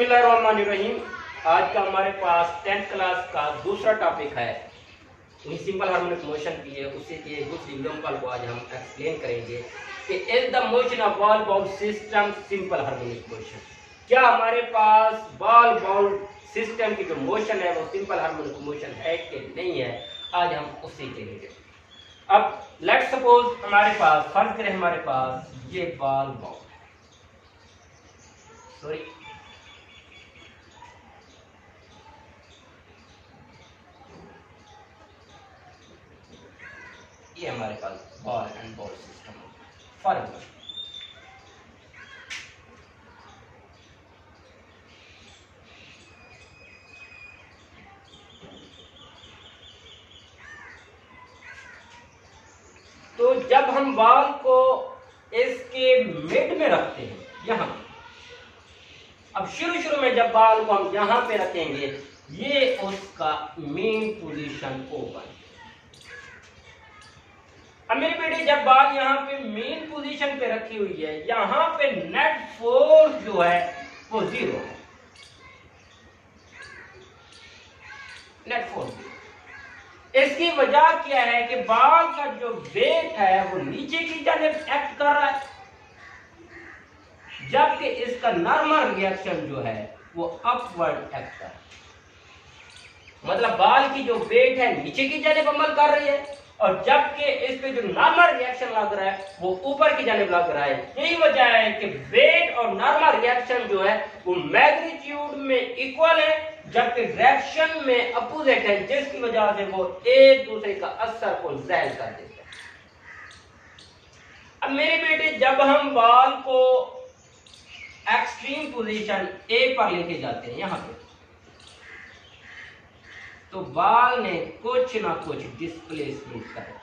बिस्मिल्लाहिर्रहमानिर्रहीम। आज का हमारे पास 10th क्लास का दूसरा टॉपिक है। सिंपल हार्मोनिक मोशन की है, उसी की एक दूसरी एग्जांपल को आज हम एक्सप्लेन करेंगे कि is the motion of ball bound system simple harmonic motion. क्या हमारे पास बॉल बाउंड सिस्टम की जो मोशन है वो सिंपल हार्मोनिक मोशन है कि नहीं है, आज हम उसी के लिए। अब लेट्स सपोज हमारे पास, फर्ज करें हमारे पास ये बॉल बाउंड, सॉरी ये हमारे पास ball and ball system for example तो जब हम बॉल को इसके मिड में रखते हैं यहां, अब शुरू में जब बॉल को हम यहां पे रखेंगे, ये उसका मेन पोजीशन होगा। अब मेरे बेटे जब बॉल यहाँ पे मेन पोजीशन पे रखी हुई है, यहाँ पे नेट फोर्स जो है वो 0 है, नेट फोर्स 0। इसकी वजह क्या है कि बॉल का जो वेट है वो नीचे की जानिब एक्ट कर रहा है, जबकि इसका नॉर्मल रिएक्शन जो है वो अपवर्ड एक्ट कर रहा है। मतलब बॉल की जो वेट है नीचे की जानिब अमल कर रही है, और जबकि इस पे जो नॉर्मल रिएक्शन लग रहा है वो ऊपर की जानिब लग रहा है। यही वजह है कि वेट और नॉर्मल रिएक्शन जो है वो मैग्नीट्यूड में इक्वल है, जबकि डायरेक्शन में अपोजिट है, जिसकी वजह से वो एक दूसरे का असर को ज़ायल कर देते हैं। अब मेरे बेटे जब हम बॉल को एक्सट्रीम पोजीशन ए पर लेके जाते हैं यहां पे, तो बॉल ने कुछ ना कुछ डिस्प्लेसमेंट करा,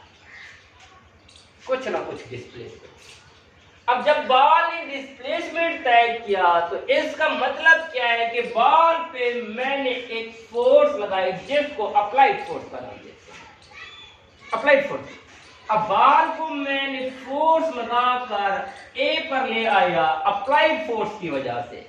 कुछ ना कुछ डिस्प्लेसमेंट। अब जब बॉल ने डिस्प्लेसमेंट तय किया तो इसका मतलब क्या है कि बॉल पे मैंने एक फोर्स लगाई जिसको अप्लाइड फोर्स का नाम देते हैं, अप्लाइड फोर्स। अब बॉल को मैंने फोर्स लगाकर ए पर ले आया अप्लाइड फोर्स की वजह से।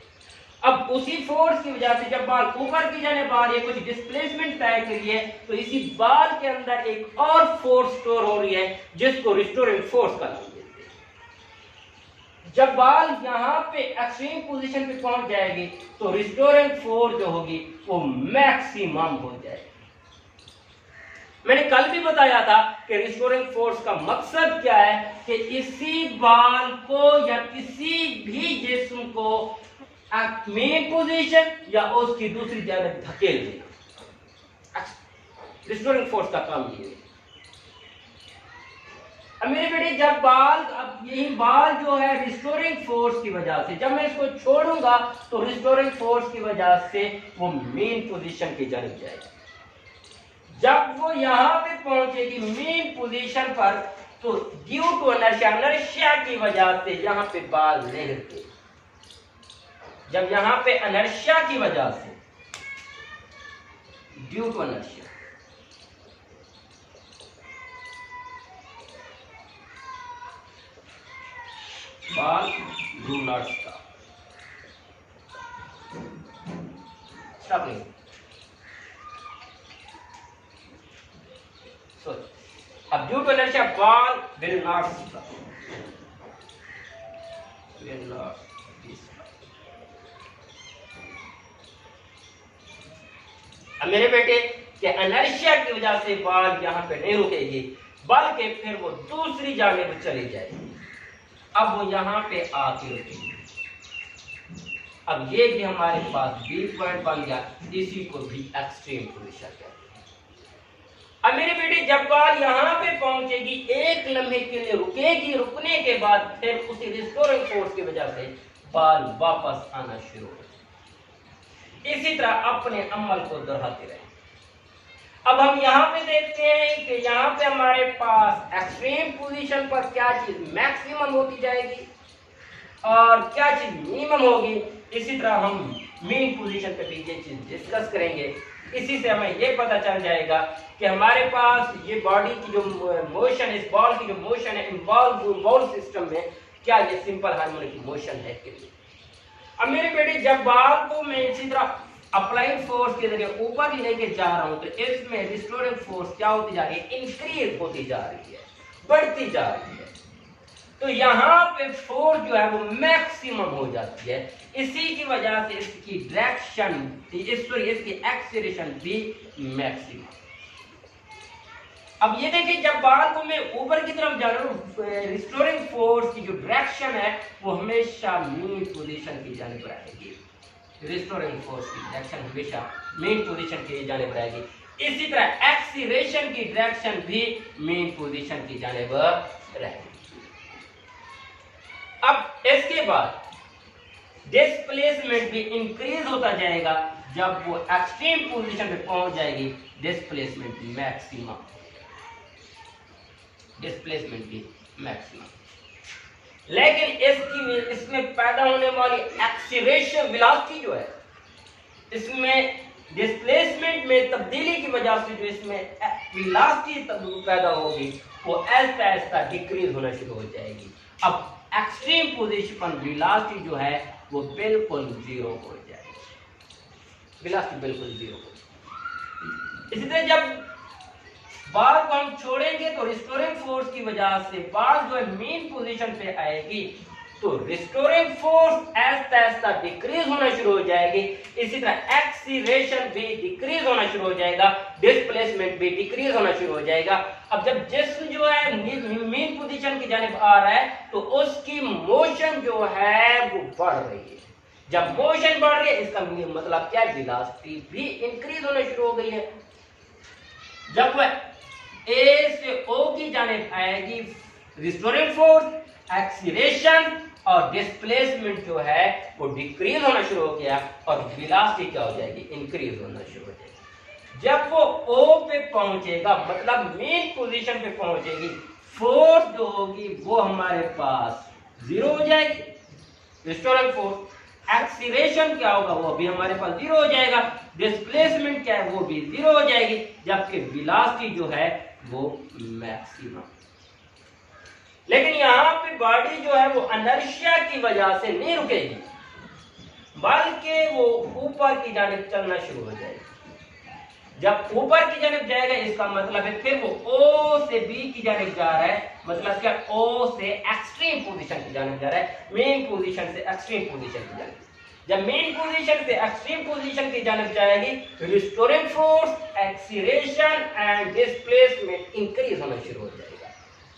अब उसी फोर्स की वजह से जब बॉल ऊपर की जाने बॉल ये कुछ डिस्प्लेसमेंट तय करी है, तो इसी बॉल के अंदर एक और फोर्स स्टोर हो रही है जिसको रिस्टोरिंग फोर्स का नाम देते हैं। जब बॉल यहाँ पे एक्सट्रीम पोजीशन पे पहुंच जाएगी तो रिस्टोरिंग फोर्स जो होगी वो मैक्सिमम हो जाएगी। मैंने कल भी बताया था कि रिस्टोरिंग फोर्स का मकसद क्या है कि इसी बॉल को या किसी भी जिस्म को मेन पोजीशन या उसकी दूसरी जानब धकेल देना। रिस्टोरिंग फोर्स का काम ये है। अब मेरे बेटे जब बॉल, अब यही बॉल जो है रिस्टोरिंग फोर्स की वजह से, जब मैं इसको छोड़ूंगा तो रिस्टोरिंग फोर्स की वजह से वो मेन पोजीशन की जानब जाएगी। जब वो यहां पे पहुंचेगी मेन पोजीशन पर, तो ड्यू टू इनर्शिया की वजह से यहां पे बॉल नहीं रुकेगी। जब यहां पे इनर्शिया की वजह से, due to inertia, ball do not stop नहीं। सो अब due to inertia ball will not stop, will not be stop. अब मेरे बेटे के इनर्शिया की वजह से बॉल यहां पे नहीं रुकेगी, बल्कि फिर वो दूसरी जानिब चली जाएगी। अब वो यहां पे आके रुकेगी। अब ये भी हमारे पास बी पॉइंट बन गया, इसी को भी एक्सट्रीम पोजीशन कहते हैं। अब मेरे बेटे जब बॉल यहां पे पहुंचेगी, एक लम्हे के लिए रुकेगी, रुकने के बाद फिर उसी रिस्टोरिंग फोर्स की वजह से बॉल वापस आना शुरू हो। इसी तरह अपने अमल को दोहराते रहे। अब हम यहाँ पे देखते हैं कि यहाँ पे हमारे पास एक्सट्रीम पोजीशन पर क्या चीज मैक्सिमम होती जाएगी और क्या चीज मिनिमम होगी। इसी तरह हम मेन पोजीशन पे भी ये चीज डिस्कस करेंगे। इसी से हमें ये पता चल जाएगा कि हमारे पास ये बॉडी की जो मोशन, इस बॉल की जो मोशन है, इन बॉल सिस्टम में क्या ये सिंपल हार्मोनिक मोशन है कि नहीं। अब मेरे बेटे जब बॉल को मैं इसी तरह अप्लाइड फोर्स के जरिए ऊपर लेके जा रहा हूं तो इसमें रिस्टोरिंग फोर्स क्या होती जा रही है, इंक्रीज होती जा रही है, बढ़ती जा रही है। तो यहाँ पे फोर्स जो है वो मैक्सिमम हो जाती है, इसी की वजह से इसकी डायरेक्शन इसकी एक्सीलरेशन भी मैक्सिमम। अब ये देखिए जब बॉल को मैं ऊपर की तरफ जा रहा हूँ, रिस्टोरिंग फोर्स की जो डायरेक्शन है वो हमेशा मेन पोजीशन की जानिब रहेगी। रिस्टोरिंग फोर्स की डायरेक्शन हमेशा मेन पोजीशन की जानिब रहेगी। इसी तरह एक्सीलरेशन की डायरेक्शन भी मेन पोजीशन की जानिब रहेगी। अब इसके बाद डिस्प्लेसमेंट भी इंक्रीज होता जाएगा, जब वो एक्सट्रीम पोजीशन पे पहुंच जाएगी डिस्प्लेसमेंट मैक्सिमम, डिस्प्लेसमेंट की मैक्सिमम। लेकिन इसमें पैदा होने वाली एक्सीलरेशन वेलोसिटी जो है, इसमें डिस्प्लेसमेंट में तब्दीली की वजह से जो इसमें वेलोसिटी पैदा होगी वो आहिस्ता आहिस्ता डिक्रीज होना शुरू हो जाएगी। अब एक्सट्रीम पोजीशन पर वेलोसिटी जो है वो बिल्कुल जीरो हो जाएगी, वेलोसिटी बिल्कुल जीरो हो जाएगी। इसी तरह जब बॉल को हम छोड़ेंगे तो रिस्टोरिंग फोर्स की वजह से बॉल जो है मेन पोजीशन पे आएगी, तो restoring force Aahista Aahista decrease होना शुरू हो जाएगी। इसी तरह एक्सीलरेशन भी डिक्रीज होना शुरू हो जाएगा, डिस्प्लेसमेंट भी डिक्रीज होना शुरू हो जाएगा। अब जब जिस्म जो है मेन पोजीशन की जानिब आ रहा है तो उसकी मोशन जो है वो बढ़ रही है। जब मोशन बढ़ रही है इसका मतलब क्या है, वेलोसिटी भी इंक्रीज होना शुरू हो गई है। जब वह ए से ओ की जानिब आएगी, रिस्टोरिंग फोर्स, एक्सीलरेशन और डिस्प्लेसमेंट जो है वो डिक्रीज होना शुरू हो गया और वेलोसिटी क्या हो जाएगी, इंक्रीज होना शुरू हो जाएगी। जब वो ओ पे पहुंचेगा मतलब मेन पोजीशन पे पहुंचेगी, फोर्स जो होगी वो हमारे पास जीरो हो जाएगी, रिस्टोरिंग फोर्स। एक्सीलरेशन क्या होगा वो भी हमारे पास जीरो हो जाएगा, डिस्प्लेसमेंट क्या है वो भी जीरो हो जाएगी, जबकि वेलोसिटी जो है वो मैक्सिमम। लेकिन यहाँ पे बॉडी जो है वो इनर्शिया की वजह से नहीं रुकेगी, बल्कि वो ऊपर की जानिब चलना शुरू हो जाएगी। जब ऊपर की जानिब जाएगा इसका मतलब है फिर वो ओ से बी की जानिब जा रहा है, मतलब क्या, ओ से एक्सट्रीम पोजीशन की जानिब जा रहा है, मेन पोजीशन से एक्सट्रीम पोजीशन की जानिब। जब मेन पोजीशन से एक्सट्रीम पोजीशन की जानिब जाएगी, restoring force, acceleration and displacement increase होना शुरू हो जाएगा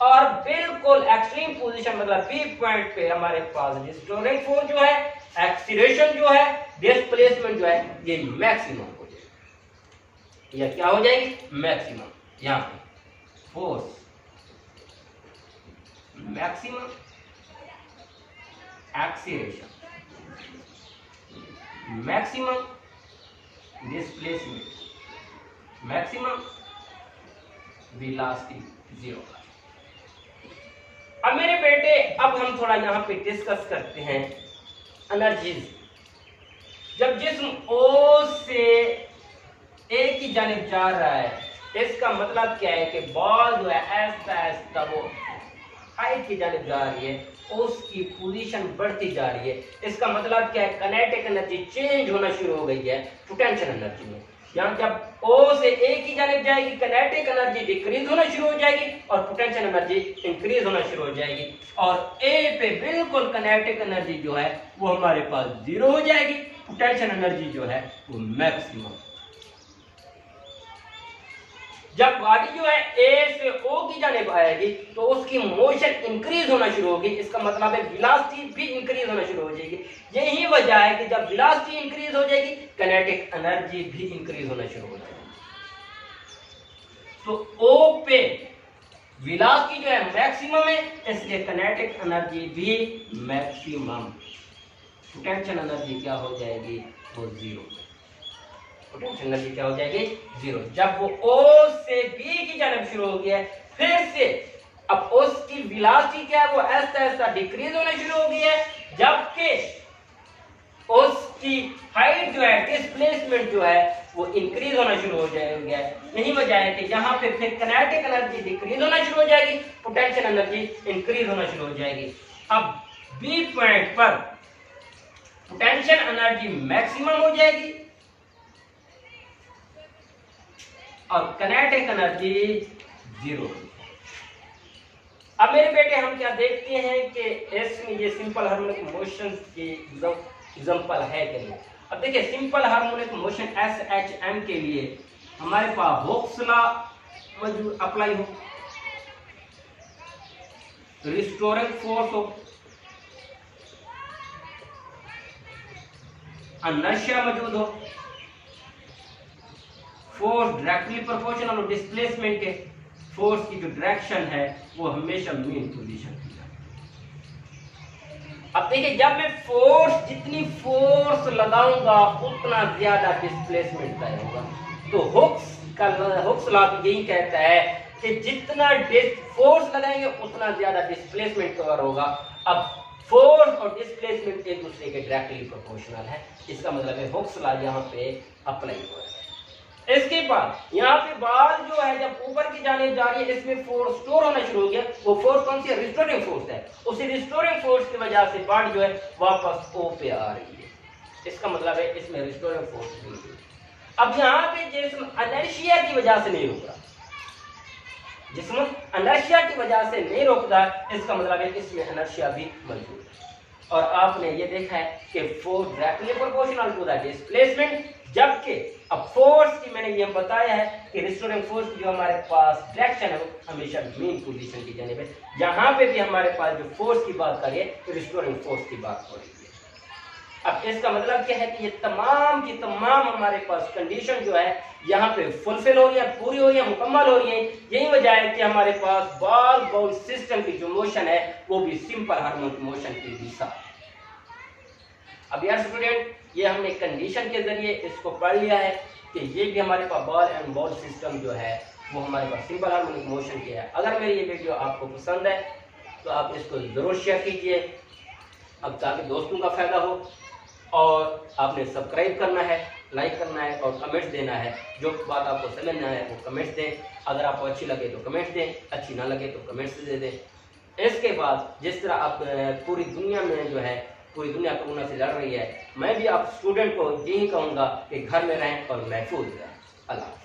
और बिल्कुल एक्सट्रीम पोजीशन मतलब बी पॉइंट पे हमारे पास रिस्टोरिंग फोर्स जो है, एक्सीलरेशन जो है, डिस्प्लेसमेंट जो है ये मैक्सिमम हो जाएगी। यह क्या हो जाएगी, मैक्सिमम। यहां पे force maximum, acceleration maximum, displacement maximum, velocity zero. अब मेरे बेटे अब हम थोड़ा यहां पे डिस्कस करते हैं एनर्जीज। जब जिस्म ओ से ए की जानिब जा रहा है, इसका मतलब क्या है कि बॉल जो है आहिस्ता आहिस्ता वो हाइट की जानिब जा रही है, उसकी पोजीशन बढ़ती जा रही है। इसका मतलब क्या है, काइनेटिक एनर्जी चेंज होना शुरू हो गई है पोटेंशियल एनर्जी में। यहाँ जब ओ से ए की जानिब जाएगी, काइनेटिक एनर्जी डिक्रीज होना शुरू हो जाएगी और पोटेंशियल एनर्जी इंक्रीज होना शुरू हो जाएगी। और ए पे बिल्कुल काइनेटिक एनर्जी जो है वो हमारे पास जीरो हो जाएगी, पोटेंशियल एनर्जी जो है वो मैक्सिमम। जब बॉडी जो है ए से ओ की जानिब आएगी तो उसकी मोशन इंक्रीज होना शुरू होगी, इसका मतलब है वेलोसिटी भी इंक्रीज होना शुरू हो जाएगी। यही वजह है कि जब वेलोसिटी इंक्रीज हो जाएगी काइनेटिक एनर्जी भी इंक्रीज होना शुरू हो जाएगी। तो ओ पे वेलोसिटी जो है मैक्सिमम है, इसलिए काइनेटिक एनर्जी भी मैक्सिमम। पोटेंशियल एनर्जी क्या हो जाएगी, वो जीरो। पोटेंशियल एनर्जी क्या हो जाएगी, जीरो। जब वो ओ से बी की जानिब शुरू हो गया है, फिर से अब उसकी वेलोसिटी क्या है वो आहिस्ता आहिस्ता डिक्रीज होना शुरू हो गई है, जबकि उसकी हाइट जो है, डिस्प्लेसमेंट जो है वो इंक्रीज होना शुरू हो जाएगा। यही वजह है कि यहाँ पे फिर काइनेटिक एनर्जी डिक्रीज होना शुरू हो जाएगी, पोटेंशियल एनर्जी इंक्रीज होना शुरू हो जाएगी। अब बी पॉइंट पर पोटेंशियल एनर्जी मैक्सिमम हो जाएगी और काइनेटिक एनर्जी जीरो। अब मेरे बेटे हम क्या देखते हैं कि इसमें ये सिंपल हार्मोनिक मोशन के एग्जांपल है कि नहीं। अब देखिए सिंपल हार्मोनिक मोशन SHM के लिए हमारे पास हुक्स लॉ मौजूद अप्लाई हो, रिस्टोरिंग फोर्स हो, इनर्शिया मौजूद हो, फोर्स डायरेक्टली प्रोपोर्शनल हो डिस्प्लेसमेंट के, फोर्स की जो डायरेक्शन है वो हमेशा मेन पोजीशन की है। अब देखिए जब मैं फोर्स जितनी फोर्स लगाऊंगा उतना ज्यादा डिस्प्लेसमेंट तय होगा। तो हुक्स लॉ यही कहता है कि जितना फोर्स लगाएंगे उतना ज्यादा डिस्प्लेसमेंट कवर होगा। अब फोर्स और डिस्प्लेसमेंट एक दूसरे के डायरेक्टली प्रोपोर्शनल है, इसका मतलब है हुक्स लॉ यहाँ पे अप्लाई हो रहा है। इसके बाद यहाँ पे बॉल जो है जब ऊपर की जाने जा रही है इसमें फोर्स स्टोर होना शुरू हो गया। वो फोर्स कौन सी है? रिस्टोरिंग फोर्स है। उसी रिस्टोरिंग फोर्स की वजह से बॉल जो है वापस ओ पे आ रही है, इसका मतलब है इसमें रिस्टोरिंग फोर्स नहीं है। अब यहाँ पे जिस्म इनर्शिया की वजह से नहीं रुक रहा, जिस्म इनर्शिया की वजह से नहीं रुक रहा, इसका मतलब है इसमें इनर्शिया भी मौजूद है। और आपने ये देखा है कि force directly proportional to the displacement, जबकि अब फोर्स की मैंने ये बताया है कि रिस्टोरिंग फोर्स की जो हमारे पास डायरेक्शन है वो हमेशा मेन पोजीशन की जानिब है। यहाँ पे भी हमारे पास जो फोर्स की बात करिए तो रिस्टोरिंग फोर्स की बात हो रही है। अब इसका मतलब क्या है कि ये तमाम की तमाम हमारे पास कंडीशन जो है यहाँ पे फुलफिल हो रही है, पूरी हो रही है, मुकम्मल हो रही है। यही वजह है कि हमारे पास बॉल बाउंड सिस्टम की जो मोशन है वो भी सिंपल हार्मोनिक मोशन की दिशा। अब यार स्टूडेंट ये हमने कंडीशन के जरिए इसको पढ़ लिया है कि ये भी हमारे पास बॉल एंड बॉल सिस्टम जो है वो हमारे पास सिंपल हार्मोनिक मोशन की है। अगर मेरी ये वीडियो आपको पसंद है तो आप इसको ज़रूर शेयर कीजिए, अब ताकि दोस्तों का फ़ायदा हो। और आपने सब्सक्राइब करना है, लाइक करना है और कमेंट्स देना है। जो बात आपको समझना है वो कमेंट्स दें, अगर आपको अच्छी लगे तो कमेंट्स दें, अच्छी ना लगे तो कमेंट्स दे दें। इसके बाद जिस तरह आप पूरी दुनिया में जो है पूरी दुनिया कोरोना से लड़ रही है, मैं भी आप स्टूडेंट को यही कहूँगा कि घर में रहें और महफूज रहें। अल्लाह।